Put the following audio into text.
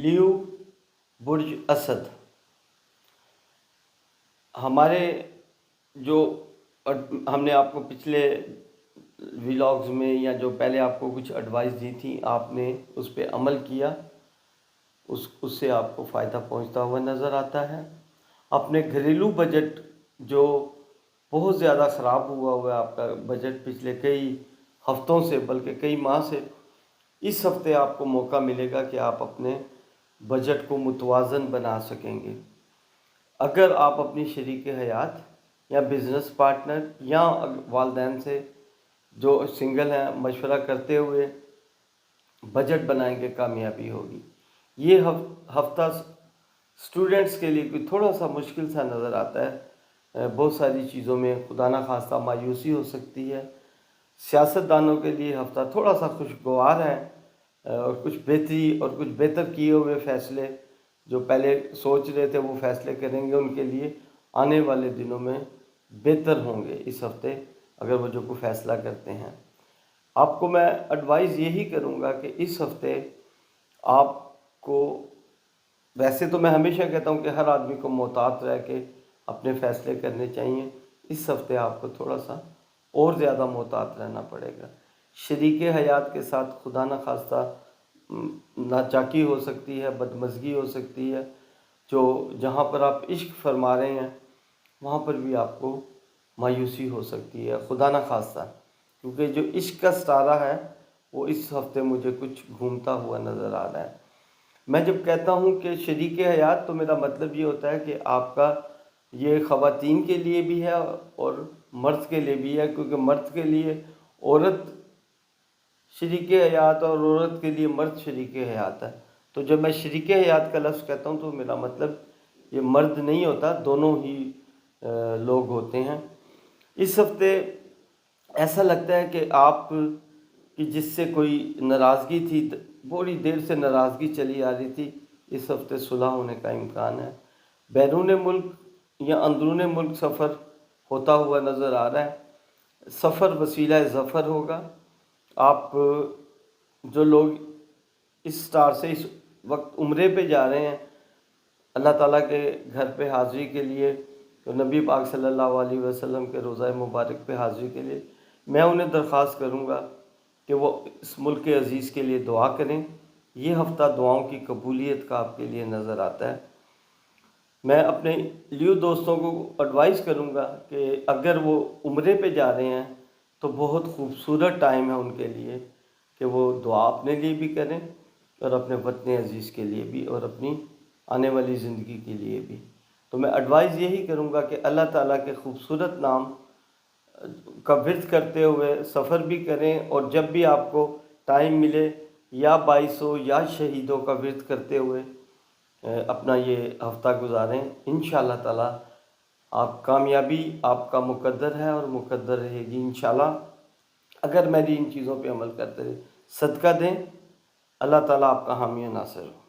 لیو برج اسد، ہمارے جو ہم نے آپ کو پچھلے ویلاگز میں یا جو پہلے آپ کو کچھ ایڈوائس دی تھی، آپ نے اس پہ عمل کیا، اس سے آپ کو فائدہ پہنچتا ہوا نظر آتا ہے۔ اپنے گھریلو بجٹ جو بہت زیادہ خراب ہوا ہے آپ کا بجٹ پچھلے کئی ہفتوں سے بلکہ کئی ماہ سے، اس ہفتے آپ کو موقع ملے گا کہ آپ اپنے بجٹ کو متوازن بنا سکیں گے۔ اگر آپ اپنی شریک حیات یا بزنس پارٹنر یا والدین سے جو سنگل ہیں مشورہ کرتے ہوئے بجٹ بنائیں گے، کامیابی ہوگی۔ یہ ہفتہ اسٹوڈنٹس کے لیے کوئی تھوڑا سا مشکل سا نظر آتا ہے، بہت ساری چیزوں میں خدا نخواستہ مایوسی ہو سکتی ہے۔ سیاست دانوں کے لیے ہفتہ تھوڑا سا خوشگوار ہے، اور کچھ بہتری اور کچھ بہتر کیے ہوئے فیصلے جو پہلے سوچ رہے تھے وہ فیصلے کریں گے، ان کے لیے آنے والے دنوں میں بہتر ہوں گے اس ہفتے، اگر وہ جو کوئی فیصلہ کرتے ہیں۔ آپ کو میں ایڈوائز یہی کروں گا کہ اس ہفتے آپ کو، ویسے تو میں ہمیشہ کہتا ہوں کہ ہر آدمی کو محتاط رہ کے اپنے فیصلے کرنے چاہیے، اس ہفتے آپ کو تھوڑا سا اور زیادہ محتاط رہنا پڑے گا۔ شریک حیات کے ساتھ خدا نخواستہ ناچاکی ہو سکتی ہے، بدمزگی ہو سکتی ہے، جو جہاں پر آپ عشق فرما رہے ہیں وہاں پر بھی آپ کو مایوسی ہو سکتی ہے، خدا نخواستہ، کیونکہ جو عشق کا ستارہ ہے وہ اس ہفتے مجھے کچھ گھومتا ہوا نظر آ رہا ہے۔ میں جب کہتا ہوں کہ شریک حیات تو میرا مطلب یہ ہوتا ہے کہ آپ کا یہ خواتین کے لیے بھی ہے اور مرد کے لیے بھی ہے، کیونکہ مرد کے لیے عورت شریک حیات اور عورت کے لیے مرد شریک حیات ہے۔ تو جب میں شریک حیات کا لفظ کہتا ہوں تو میرا مطلب یہ مرد نہیں ہوتا، دونوں ہی لوگ ہوتے ہیں۔ اس ہفتے ایسا لگتا ہے کہ آپ کی جس سے کوئی ناراضگی تھی، بڑی دیر سے ناراضگی چلی آ رہی تھی، اس ہفتے صلح ہونے کا امکان ہے۔ بیرون ملک یا اندرون ملک سفر ہوتا ہوا نظر آ رہا ہے، سفر وسیلہ ظفر ہوگا۔ آپ جو لوگ اس سٹار سے اس وقت عمرے پہ جا رہے ہیں اللہ تعالیٰ کے گھر پہ حاضری کے لیے، تو نبی پاک صلی اللہ علیہ وسلم کے روضہ مبارک پہ حاضری کے لیے، میں انہیں درخواست کروں گا کہ وہ اس ملک عزیز کے لیے دعا کریں۔ یہ ہفتہ دعاؤں کی قبولیت کا آپ کے لیے نظر آتا ہے۔ میں اپنے لیو دوستوں کو ایڈوائز کروں گا کہ اگر وہ عمرے پہ جا رہے ہیں تو بہت خوبصورت ٹائم ہے ان کے لیے کہ وہ دعا اپنے لیے بھی کریں اور اپنے وطن عزیز کے لیے بھی اور اپنی آنے والی زندگی کے لیے بھی۔ تو میں ایڈوائز یہی کروں گا کہ اللہ تعالیٰ کے خوبصورت نام کا ورد کرتے ہوئے سفر بھی کریں، اور جب بھی آپ کو ٹائم ملے یا بائیسوں یا شہیدوں کا ورد کرتے ہوئے اپنا یہ ہفتہ گزاریں۔ انشاءاللہ تعالیٰ آپ کامیابی آپ کا مقدر ہے اور مقدر رہے گی انشاءاللہ، اگر میری ان چیزوں پہ عمل کرتے رہے۔ صدقہ دیں، اللہ تعالیٰ آپ کا حامی و ناصر ہو۔